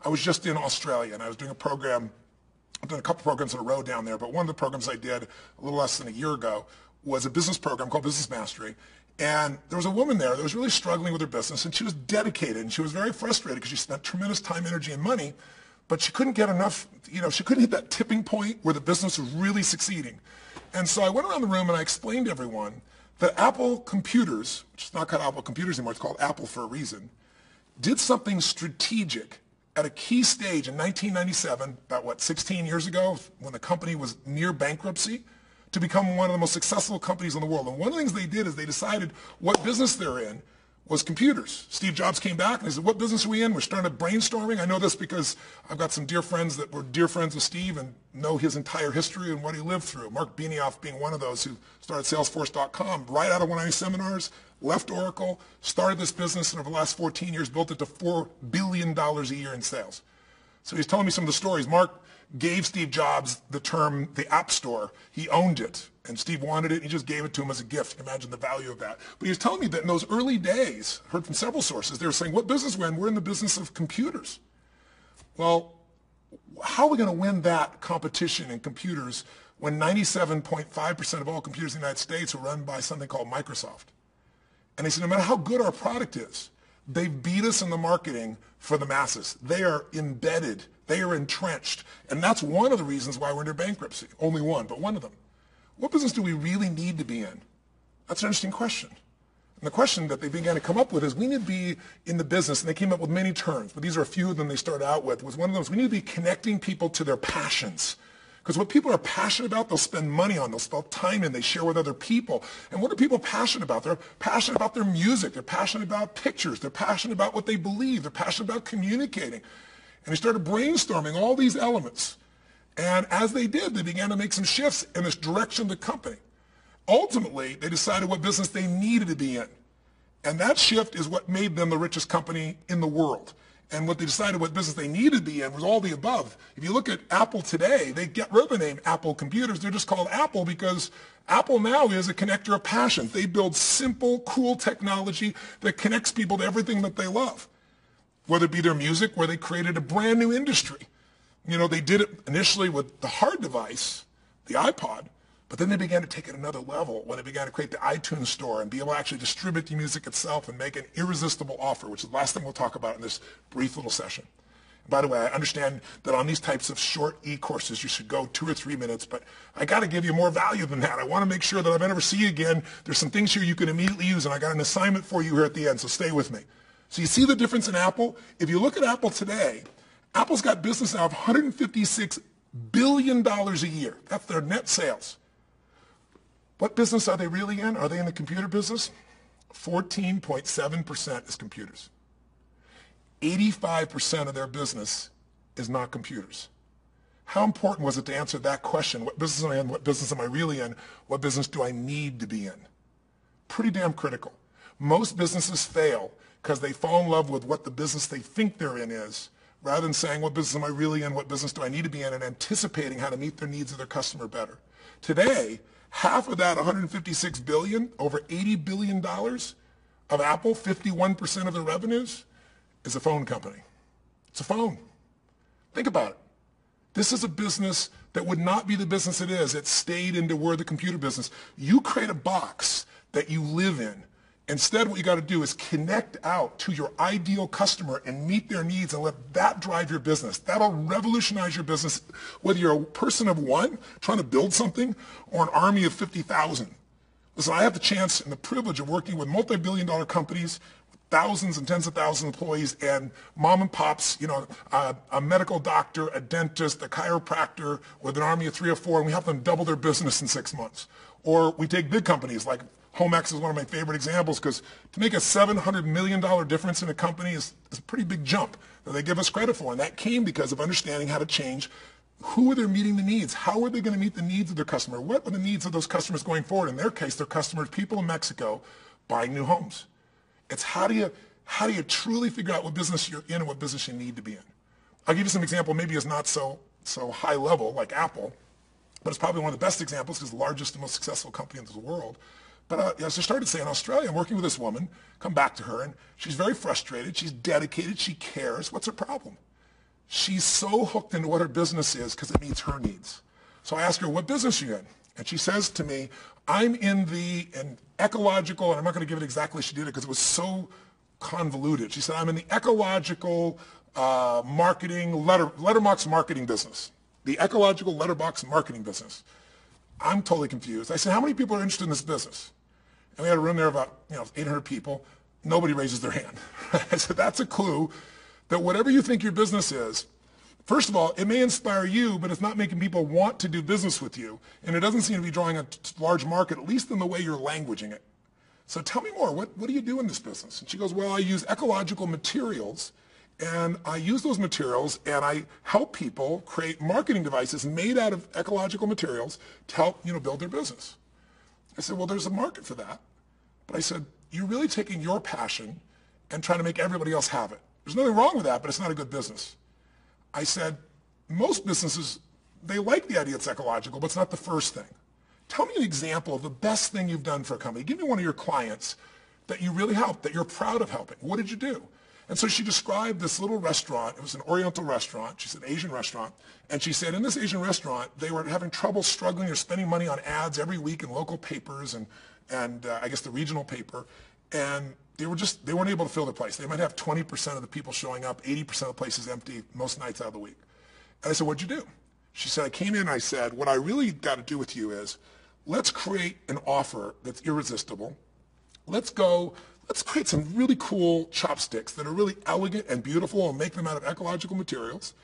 I was just in Australia, and I was doing a program. I've done a couple programs in a row down there, but one of the programs I did a little less than a year ago was a business program called Business Mastery. And there was a woman there that was really struggling with her business, and she was dedicated, and she was very frustrated because she spent tremendous time, energy, and money, but she couldn't get enough, she couldn't hit that tipping point where the business was really succeeding. And so I went around the room and I explained to everyone that Apple Computers, which is not called Apple Computers anymore, it's called Apple for a reason, did something strategic at a key stage in 1997, about 16 years ago, when the company was near bankruptcy, to become one of the most successful companies in the world. And one of the things they did is they decided what business they're in was computers. Steve Jobs came back and he said, what business are we in? We're starting brainstorming. I know this because I've got some dear friends that were dear friends with Steve and know his entire history and what he lived through. Mark Benioff being one of those who started Salesforce.com right out of one of his seminars, left Oracle, started this business, and over the last 14 years built it to $4 billion a year in sales. So he's telling me some of the stories. Mark gave Steve Jobs the term the App Store. He owned it, and Steve wanted it, and he just gave it to him as a gift. You can imagine the value of that. But he was telling me that in those early days, heard from several sources, they were saying, what business we're in? We're in the business of computers. Well, how are we going to win that competition in computers when 97.5% of all computers in the United States are run by something called Microsoft? And they said, no matter how good our product is, they beat us in the marketing for the masses. They are embedded. They are entrenched. And that's one of the reasons why we're under bankruptcy. Only one, but one of them. What business do we really need to be in? That's an interesting question. And the question that they began to come up with is we need to be in the business, and they came up with many terms, but these are a few of them they started out with, was one of those, we need to be connecting people to their passions. Because what people are passionate about, they'll spend money on, they'll spend time in, they share with other people. And what are people passionate about? They're passionate about their music, they're passionate about pictures, they're passionate about what they believe, they're passionate about communicating. And they started brainstorming all these elements. And as they did, they began to make some shifts in this direction of the company. Ultimately, they decided what business they needed to be in. And that shift is what made them the richest company in the world. And what they decided what business they needed to be in was all the above. If you look at Apple today, they get rid of the name Apple Computers. They're just called Apple because Apple now is a connector of passions. They build simple, cool technology that connects people to everything that they love. Whether it be their music, where they created a brand new industry. They did it initially with the hard device, the iPod, but then they began to take it another level when they began to create the iTunes store and be able to actually distribute the music itself and make an irresistible offer, which is the last thing we'll talk about in this brief little session. By the way, I understand that on these types of short e-courses, you should go 2 or 3 minutes, but I got to give you more value than that. I want to make sure that if I never see you again, there's some things here you can immediately use, and I got an assignment for you here at the end, so stay with me. So you see the difference in Apple? If you look at Apple today, Apple's got business now of $156 billion a year. That's their net sales. What business are they really in? Are they in the computer business? 14.7% is computers. 85% of their business is not computers. How important was it to answer that question? What business am I in? What business am I really in? What business do I need to be in? Pretty damn critical. Most businesses fail because they fall in love with what the business they think they're in is, rather than saying, what business am I really in, what business do I need to be in, and anticipating how to meet their needs of their customer better. Today, half of that $156 billion, over $80 billion of Apple, 51% of their revenues, is a phone company. It's a phone. Think about it. This is a business that would not be the business it is. It stayed into where the computer business. You create a box that you live in. Instead, what you got to do is connect out to your ideal customer and meet their needs and let that drive your business. That'll revolutionize your business, whether you're a person of one trying to build something or an army of 50,000. Listen, I have the chance and the privilege of working with multi-billion-dollar companies, thousands and tens of thousands of employees, and mom and pops, a medical doctor, a dentist, a chiropractor with an army of 3 or 4, and we help them double their business in 6 months. Or we take big companies like Homex is one of my favorite examples, because to make a $700 million difference in a company is a pretty big jump that they give us credit for. And that came because of understanding how to change who are they meeting the needs, how are they going to meet the needs of their customer, what are the needs of those customers going forward. In their case, their customers, people in Mexico buying new homes. It's how do you truly figure out what business you're in and what business you need to be in. I'll give you some example, maybe it's not so high level like Apple, but it's probably one of the best examples because it's the largest and most successful company in the world. But as I started to say, in Australia, I'm working with this woman, come back to her, and she's very frustrated, she's dedicated, she cares. What's her problem? she's so hooked into what her business is because it meets her needs. So I asked her, what business are you in? And she says to me, I'm in the ecological, and I'm not going to give it exactly as she did it because it was so convoluted. She said, I'm in the ecological marketing, letterbox marketing business. The ecological letterbox marketing business. I'm totally confused. I said, how many people are interested in this business? And we had a room there of about 800 people. Nobody raises their hand. I said, that's a clue that whatever you think your business is, first of all, it may inspire you, but it's not making people want to do business with you. And it doesn't seem to be drawing a large market, at least in the way you're languaging it. So tell me more. What do you do in this business? And she goes, well, I use ecological materials, and I use those materials, and I help people create marketing devices made out of ecological materials to help build their business. I said, well, there's a market for that. But I said, you're really taking your passion and trying to make everybody else have it. There's nothing wrong with that, but it's not a good business. I said, most businesses, they like the idea it's ecological, but it's not the first thing. Tell me an example of the best thing you've done for a company. Give me one of your clients that you really helped, that you're proud of helping. What did you do? And so she described this little restaurant. It was an Oriental restaurant. She said Asian restaurant. And she said in this Asian restaurant, they were having trouble struggling. They're spending money on ads every week in local papers and I guess the regional paper. And they weren't able to fill the place. They might have 20% of the people showing up, 80% of the place is empty most nights out of the week. And I said, what'd you do? She said, I came in and I said, what I really got to do with you is let's create an offer that's irresistible. Let's create some really cool chopsticks that are really elegant and beautiful and make them out of ecological materials.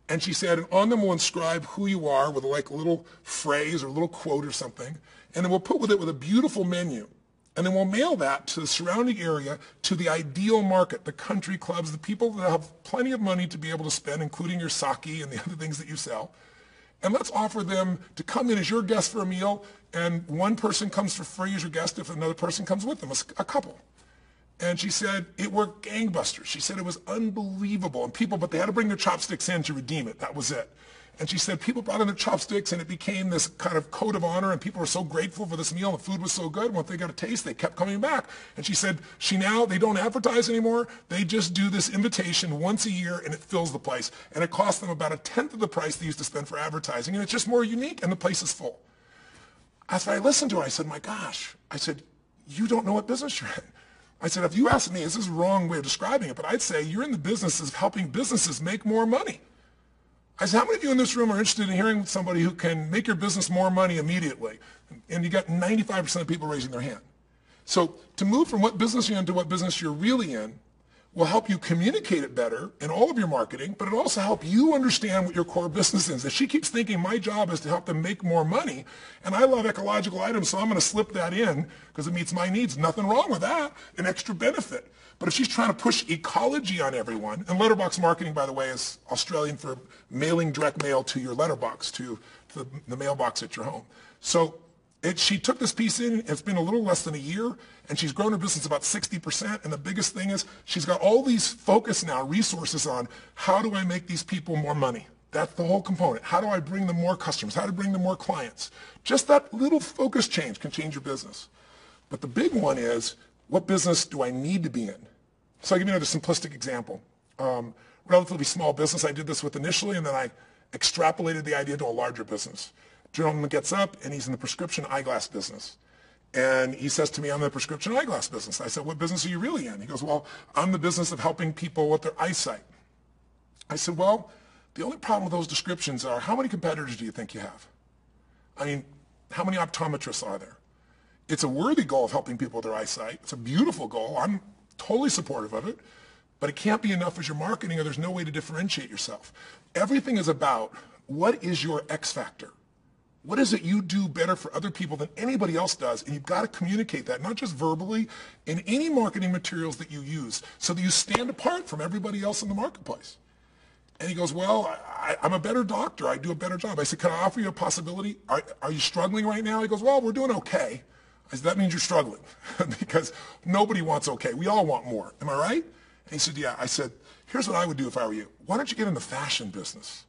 And she said, and on them we'll inscribe who you are with like a little phrase or a little quote or something. And then we'll put with it with a beautiful menu. And then we'll mail that to the surrounding area, to the ideal market, the country clubs, the people that have plenty of money to be able to spend, including your sake and the other things that you sell. And let's offer them to come in as your guest for a meal, and one person comes for free as your guest if another person comes with them, a couple. And she said it worked gangbusters. She said it was unbelievable. And but they had to bring their chopsticks in to redeem it. That was it. And she said people brought in their chopsticks, and it became this kind of code of honor, and people were so grateful for this meal. The food was so good. Once they got a taste, they kept coming back. And she said they don't advertise anymore. They just do this invitation once a year, and it fills the place. And it costs them about 1/10 of the price they used to spend for advertising. And it's just more unique, and the place is full. After I listened to her, I said, my gosh. I said, you don't know what business you're in. I said, if you asked me, this is the wrong way of describing it, but I'd say you're in the business of helping businesses make more money. I said, how many of you in this room are interested in hearing somebody who can make your business more money immediately? And you got 95% of people raising their hand. So to move from what business you're in to what business you're really in will help you communicate it better in all of your marketing, but it'll also help you understand what your core business is. If she keeps thinking my job is to help them make more money, and I love ecological items, so I'm going to slip that in because it meets my needs. Nothing wrong with that, an extra benefit. But if she's trying to push ecology on everyone, and letterbox marketing, by the way, is Australian for mailing direct mail to your letterbox, to the mailbox at your home. So she took this piece in. It's been a little less than a year, and she's grown her business about 60%. And the biggest thing is she's got all these focus now, resources on how do I make these people more money? That's the whole component. How do I bring them more customers? How to bring them more clients? Just that little focus change can change your business. But the big one is, what business do I need to be in? So I'll give you another simplistic example. Relatively small business I did this with initially, and then I extrapolated the idea to a larger business. Gentleman gets up, and he's in the prescription eyeglass business. And he says to me, I'm in the prescription eyeglass business. I said, what business are you really in? He goes, well, I'm the business of helping people with their eyesight. I said, well, the only problem with those descriptions are, how many competitors do you think you have? I mean, how many optometrists are there? It's a worthy goal of helping people with their eyesight. It's a beautiful goal. I'm totally supportive of it. But it can't be enough as your marketing, or there's no way to differentiate yourself. Everything is about, what is your X factor? What is it you do better for other people than anybody else does? And you've got to communicate that, not just verbally, in any marketing materials that you use, so that you stand apart from everybody else in the marketplace. And he goes, well, I'm a better doctor. I do a better job. I said, can I offer you a possibility? Are you struggling right now? He goes, well, we're doing okay. I said, that means you're struggling because nobody wants okay. We all want more. Am I right? And he said, yeah. I said, here's what I would do if I were you. Why don't you get in the fashion business?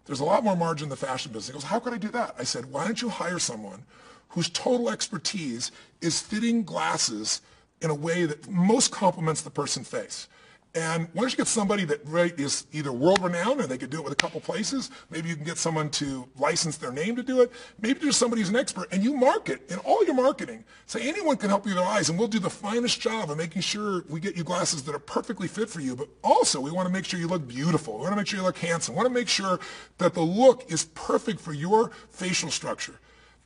There's a lot more margin in the fashion business. He goes, how could I do that? I said, why don't you hire someone whose total expertise is fitting glasses in a way that most complements the person's face? And why don't you get somebody that is either world-renowned, and they could do it with a couple places. Maybe you can get someone to license their name to do it. Maybe there's somebody who's an expert, and you market in all your marketing. Say anyone can help you with their eyes, and we'll do the finest job of making sure we get you glasses that are perfectly fit for you. But also, we want to make sure you look beautiful. We want to make sure you look handsome. We want to make sure that the look is perfect for your facial structure.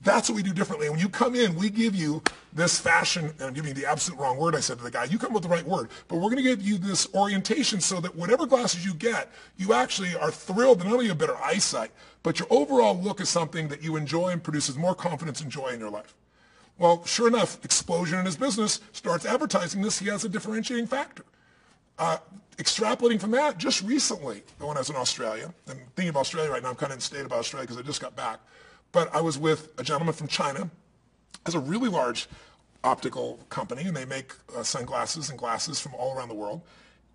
That's what we do differently. And when you come in, we give you this fashion, and I'm giving you the absolute wrong word I said to the guy. You come with the right word. But we're going to give you this orientation so that whatever glasses you get, you actually are thrilled that not only you have better eyesight, but your overall look is something that you enjoy and produces more confidence and joy in your life. Well, sure enough, Explosion in his business starts advertising this. He has a differentiating factor. Extrapolating from that, just recently, when I was in Australia, I'm thinking of Australia right now, I'm kind of in state about Australia because I just got back. But I was with a gentleman from China, has a really large optical company, and they make sunglasses and glasses from all around the world.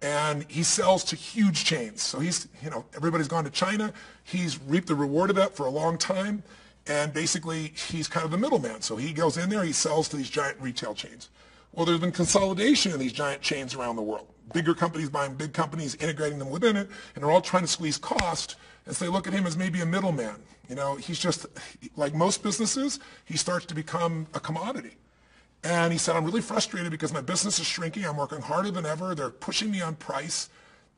And he sells to huge chains. So he's, everybody's gone to China. He's reaped the reward of that for a long time. And basically, he's kind of the middleman. So he goes in there, he sells to these giant retail chains. Well, there's been consolidation in these giant chains around the world. Bigger companies buying big companies, integrating them within it, and they're all trying to squeeze cost. And so they look at him as maybe a middleman. He's just, like most businesses, he starts to become a commodity. And he said, I'm really frustrated because my business is shrinking. I'm working harder than ever. They're pushing me on price.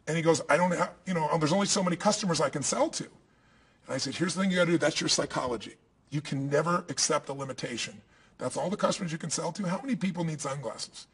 And he goes, I don't have, there's only so many customers I can sell to. And I said, here's the thing you got to do. That's your psychology. You can never accept a limitation. That's all the customers you can sell to. How many people need sunglasses?